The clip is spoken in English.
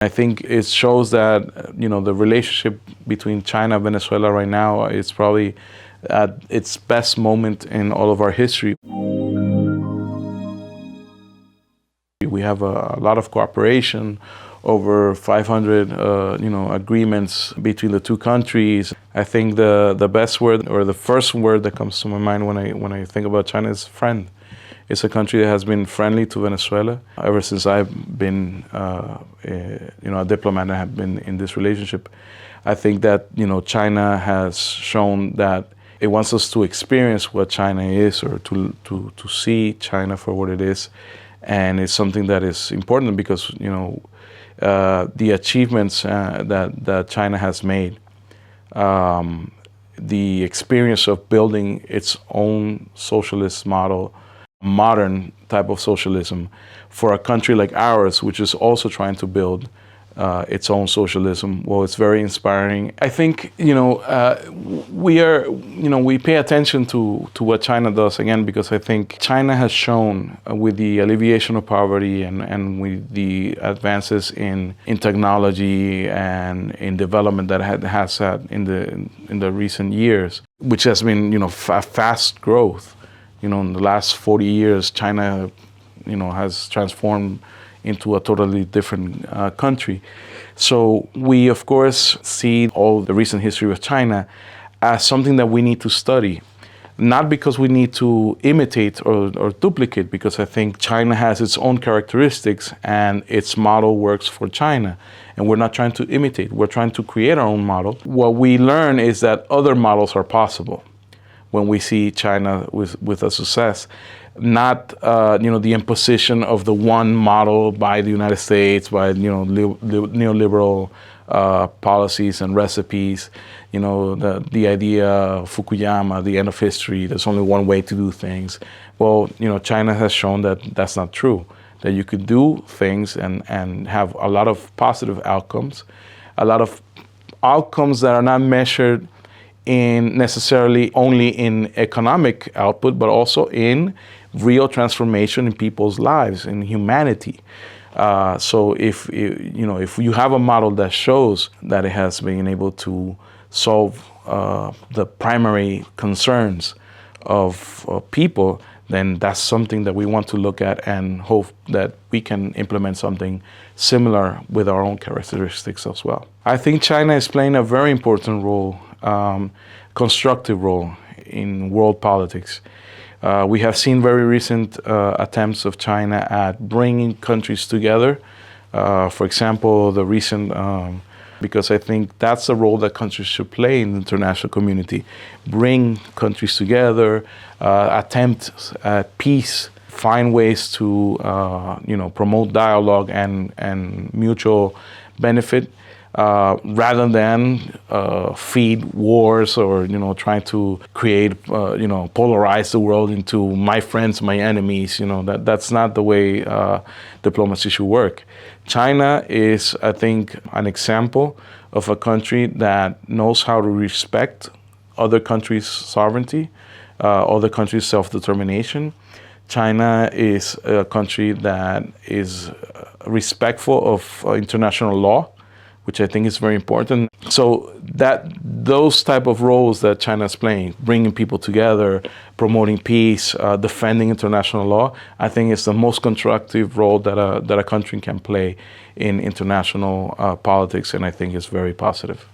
I think it shows that, the relationship between China and Venezuela right now is probably at its best moment in all of our history. We have a lot of cooperation, over 500 agreements between the two countries. I think the best word, or the first word that comes to my mind when I think about China, is friend. It's a country that has been friendly to Venezuela ever since I've been a diplomat and have been in this relationship. I think that China has shown that it wants us to experience what China is, or to see China for what it is. And it's something that is important because the achievements that China has made, the experience of building its own socialist model, modern type of socialism, for a country like ours, which is also trying to build its own socialism. Well, it's very inspiring. I think we pay attention to what China does, again, because I think China has shown with the alleviation of poverty and with the advances in technology and in development that has had in the recent years, which has been fast growth. In the last 40 years, China has transformed into a totally different country. So we, of course, see all the recent history of China as something that we need to study, not because we need to imitate or duplicate, because I think China has its own characteristics and its model works for China. And we're not trying to imitate, we're trying to create our own model. What we learn is that other models are possible when we see China with a success. Not the imposition of the one model by the United States, by neoliberal policies and recipes. The idea of Fukuyama, the end of history. There's only one way to do things. Well, China has shown that that's not true. That you could do things and have a lot of positive outcomes, a lot of outcomes that are not measured in necessarily only in economic output, but also in real transformation in people's lives, in humanity. So if you have a model that shows that it has been able to solve the primary concerns of people, then that's something that we want to look at and hope that we can implement something similar with our own characteristics as well. I think China is playing a very important role, constructive role in world politics. We have seen very recent attempts of China at bringing countries together. For example, the recent, because I think that's the role that countries should play in the international community. Bring countries together, attempt at peace, find ways to promote dialogue and mutual benefit, rather than feed wars or trying to create polarize the world into my friends, my enemies. That's not the way diplomacy should work. China is, I think, an example of a country that knows how to respect other countries' sovereignty, other countries' self-determination. China is a country that is respectful of international law, which I think is very important. So those type of roles that China is playing, bringing people together, promoting peace, defending international law, I think is the most constructive role that a country can play in international politics, and I think is very positive.